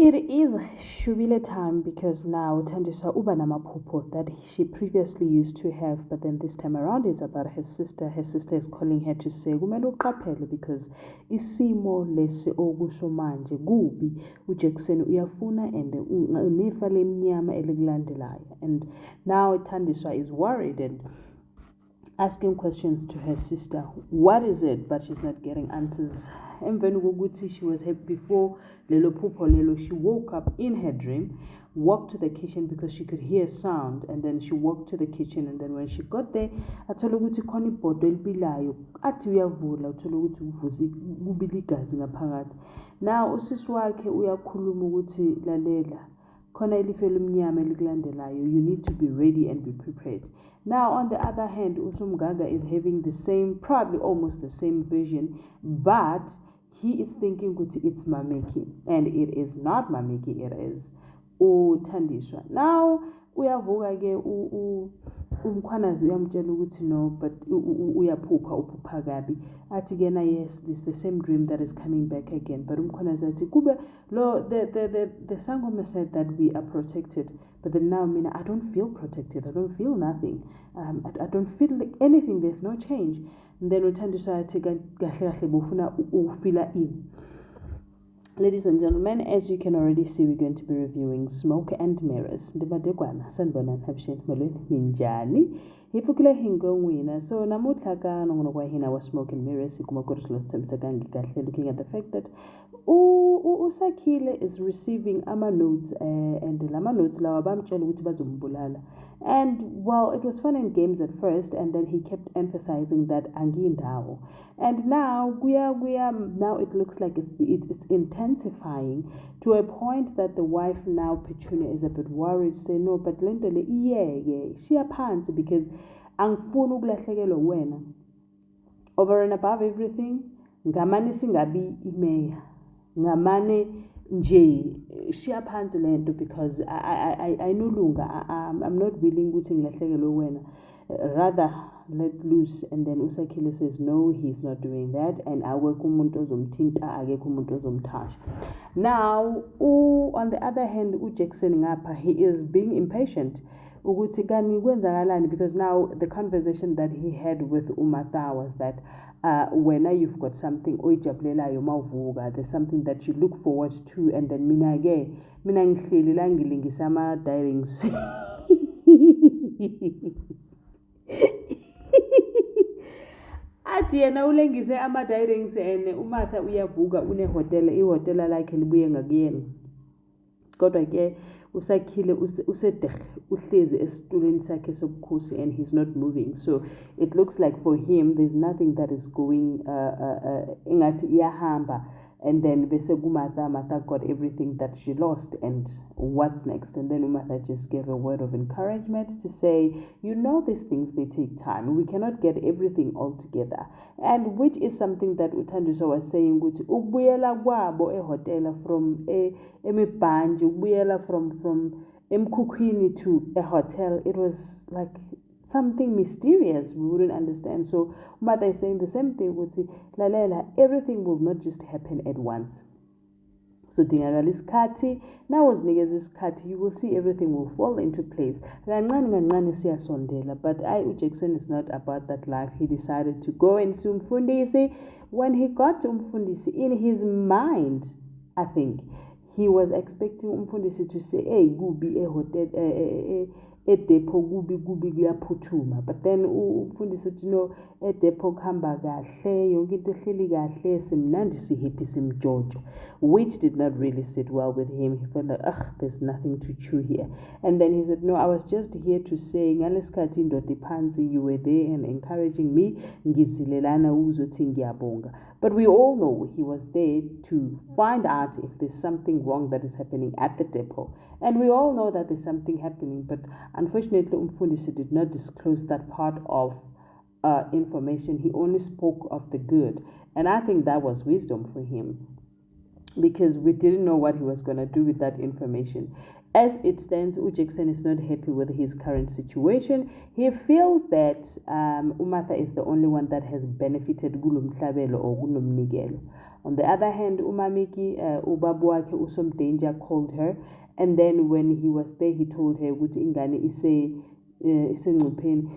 It is Shubile time because now Tandisa uba namaphupho that she previously used to have, but then this time around it's about her sister. Her sister is calling her to say, kumele uqaphele because isimo lesi okusho manje kubi. uJackson uyafuna and unefa lemnyama elikulandelayo. And now Tandiswa is worried and asking questions to her sister. What is it? But she's not getting answers. Emveni kokuthi she was happy before lelo phupho lelo, she woke up in her dream, walked to the kitchen because she could hear sound, and then she walked to the kitchen, and then when she got there athola ukuthi khona ibhodo elibilayo, athi uyavula uthola ukuthi uvuze kubila igazi ngaphakathi. Now usisi wakhe uyakhuluma ukuthi lalela khona ilifa elimnyama elikulandelayo, you need to be ready and be prepared. Now on the other hand, Usumgaga is having the same, probably almost the same vision, but he is thinking ukuthi it's Mameki, and it is not Mameki, it is uThandiswa. Now uyavuka ke umkhwanazi uyamtshela ukuthi no, but uyaphupha uphupha kabi. Athi kena yes, this is the same dream that is coming back again. But umkhwanazi athi kube lo the sangoma said that we are protected, but then now mina I don't feel protected, I don't feel nothing. I don't feel like anything, there's no change. And then uThandiswa athi kahle kahle bufuna ufila in. Ladies and gentlemen, as you can already see, we're going to be reviewing Smoke and Mirrors. Ndibadekwana sanibonani habisheni molweni ninjani hipukile hingongwina. So namuhla ka nongonokwa hina wa Smoke and Mirrors ikuma kurislo stemsekangi kahle, looking at the fact that uSakhile is receiving ama notes and lama notes lawa bamtshela ukuthi bazombulala. And well, it was fun and games at first, and then he kept emphasizing that angiyindawo. And now now it looks like it's intensifying to a point that the wife now Petunia is a bit worried, say no, but Lindele iyeke shiya phansi because angifuni ukulahlekelwa wena. Over and above everything, ngamane singabi imeya, ngamane nje shiya phansi lento because I no longer I'm not willing ukuthi ngilahlekelwe wena. Rather let loose. And then uSakhile says no, he's not doing that, and awekho umuntu ozomthinta, akekho umuntu ozomthasha. Now on the other hand, uJackson ngapha, he is being impatient ukuthi kani kwenzakalani, because now the conversation that he had with uMatha was that when you've got something oyijabulelayo mawuvuka, there's something that you look forward to, and then mina ngihleli la ngilingisa ama diarings athi yena ulengise ama-diarings and uMatha uyavuka unehotela, ihotela lakhe libuye ngakuyena. Kodwa ke uSakhile uhlezi esitulweni sakhe sobukhosi and he's not moving. So it looks like for him there's nothing that is going ingathi iyahamba. And then bese Matha got everything that she lost, and what's next? And then uMatha just gave a word of encouragement to say, you know, these things, they take time. We cannot get everything all together. And which is something that uThandiswa was saying, ukuthi ukubuyela kwabo ehotela from emibhanji, ukubuyela from emkhukhwini to a hotel, it was like something mysterious we wouldn't understand. So Mother is saying the same thing, ukuthi lalela, everything will not just happen at once. So dingakala isikhathi, now uzinikeza isikhathi, you will see everything will fall into place. Kancane siyasondela, but uJackson is not about that life. He decided to go and see Umfundisi. When he got to Umfundisi, in his mind, I think he was expecting Umfundisi to say, hey, gubi hotel edepo kubi kuyaphuthuma. But then umfundisi uthi no, edepo kuhamba kahle, yonke into ehleli kahle, simnandi sihappy simjojo, which did not really sit well with him. He felt like, there's nothing to chew here. And then he said, no, I was just here to say ngalesikhathi indoda iphansi, you were there and encouraging me, ngizilelana uzothi ngiyabonga. But we all know he was there to find out if there's something wrong that is happening at the depot. And we all know that there's something happening, but unfortunately, Umfundisi did not disclose that part of information. He only spoke of the good. And I think that was wisdom for him, because we didn't know what he was going to do with that information. As it stands, uJackson is not happy with his current situation. He feels that uMatha is the only one that has benefited kulomhlabelo or kulomnikelo. On the other hand, umamiki ubaba wakhe uSomdanger called her, and then when he was there he told her ukuthi ingane isengcupheni.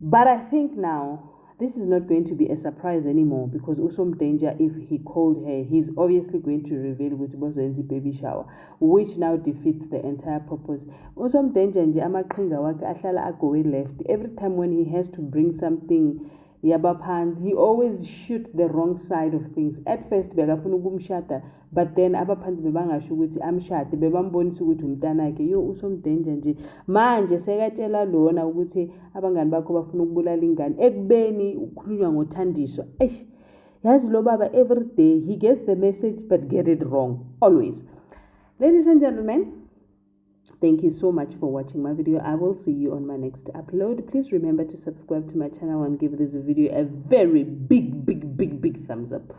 But I think now this is not going to be a surprise anymore, because uSomdanger, if he called her, he's obviously going to reveal ukuthi bozoyenza baby shower, which now defeats the entire purpose. uSomdanger nje amaqhinga wakhe ahlala agowe left. Every time when he has to bring something yabaphansi, he always shoot the wrong side of things. At first bekafuna ukumshada, but then abaphansi bebangasho ukuthi amshade, bebambonisa ukuthi umntanakhe. Yo, uSomdanger nje manje sekatshela lona ukuthi abangani bakho bafuna ukubulala ingane, ekubeni ukhulunywa ngothandiswa. Yazi lo baba, every day he gets the message but get it wrong always. Ladies and gentlemen, thank you so much for watching my video. I will see you on my next upload. Please remember to subscribe to my channel and give this video a very big thumbs up.